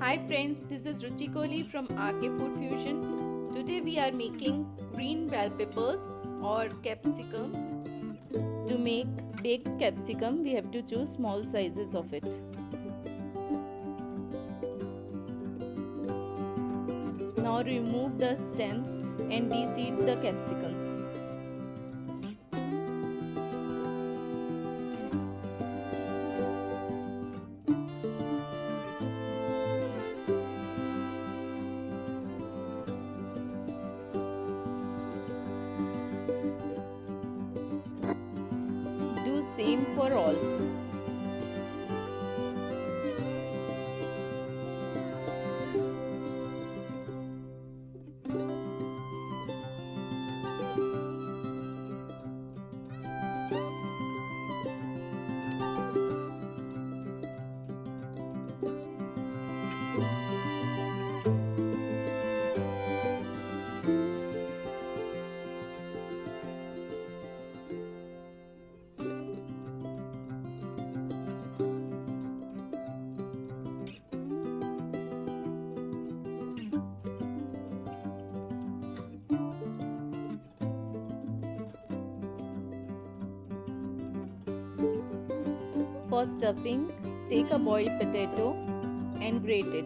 Hi friends, this is Ruchi Kohli from RK Food Fusion. Today we are making green bell peppers or capsicums. To make baked capsicum, we have to choose small sizes of it. Now remove the stems and de-seed the capsicums. Do same for all. For stuffing, take a boiled potato and grate it.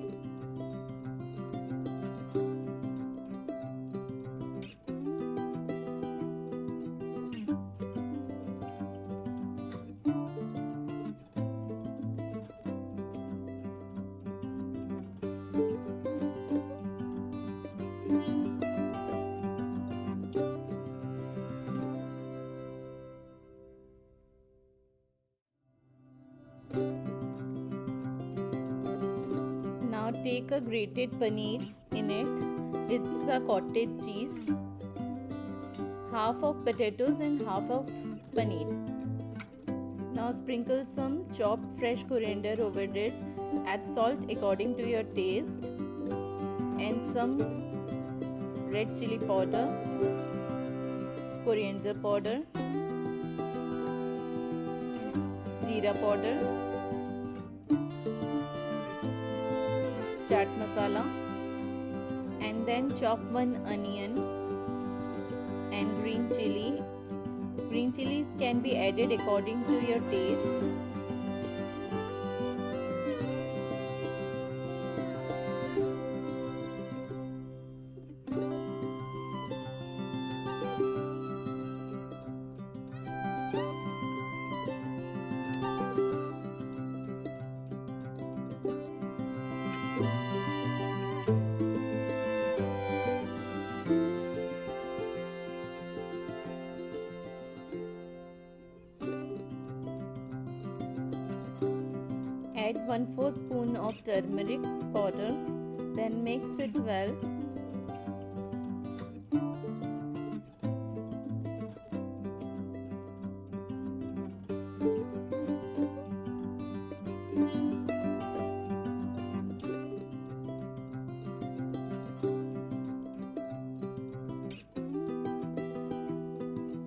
Now take a grated paneer in it. It's a cottage cheese, half of potatoes and half of paneer. Now sprinkle some chopped fresh coriander over it. Add salt according to your taste and some red chili powder, coriander powder, jeera powder, chaat masala, and then chop one onion and green chili. Green chilies can be added according to your taste. Add 1/4 spoon of turmeric powder, then mix it well.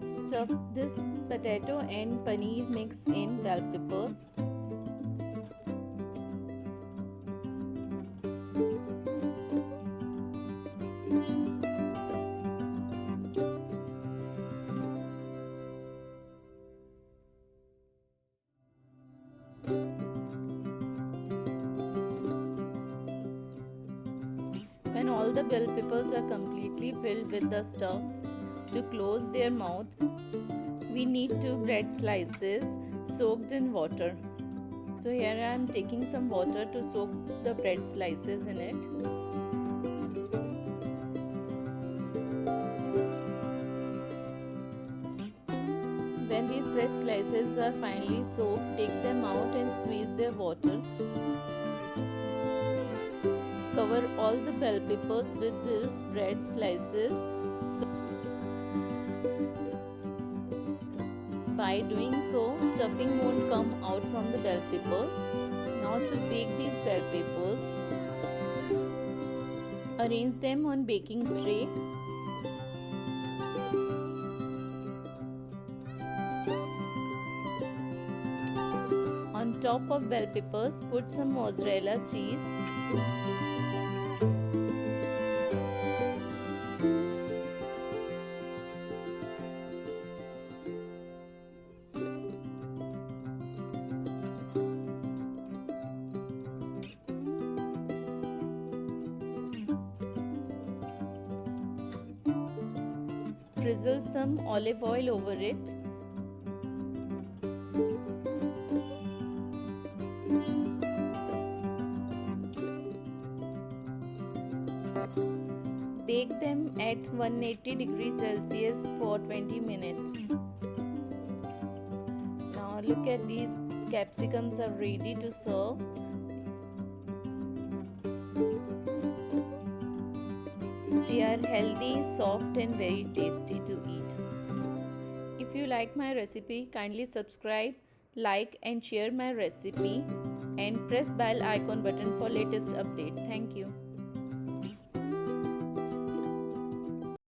Stuff this potato and paneer mix in bell peppers. When all the bell peppers are completely filled with the stuff, to close their mouth, we need 2 bread slices soaked in water. So here I am taking some water to soak the bread slices in it. When these bread slices are finally soaked, take them out and squeeze their water. Cover all the bell peppers with these bread slices. By doing so, stuffing won't come out from the bell peppers. Now to bake these bell peppers, arrange them on baking tray. On top of bell peppers, put some mozzarella cheese drizzle some olive oil over it. Bake them at 180 degrees Celsius for 20 minutes. Now look at these capsicums are ready to serve. They are healthy, soft and very tasty to eat. If you like my recipe, kindly subscribe, like and share my recipe and press bell icon button for latest update. Thank you.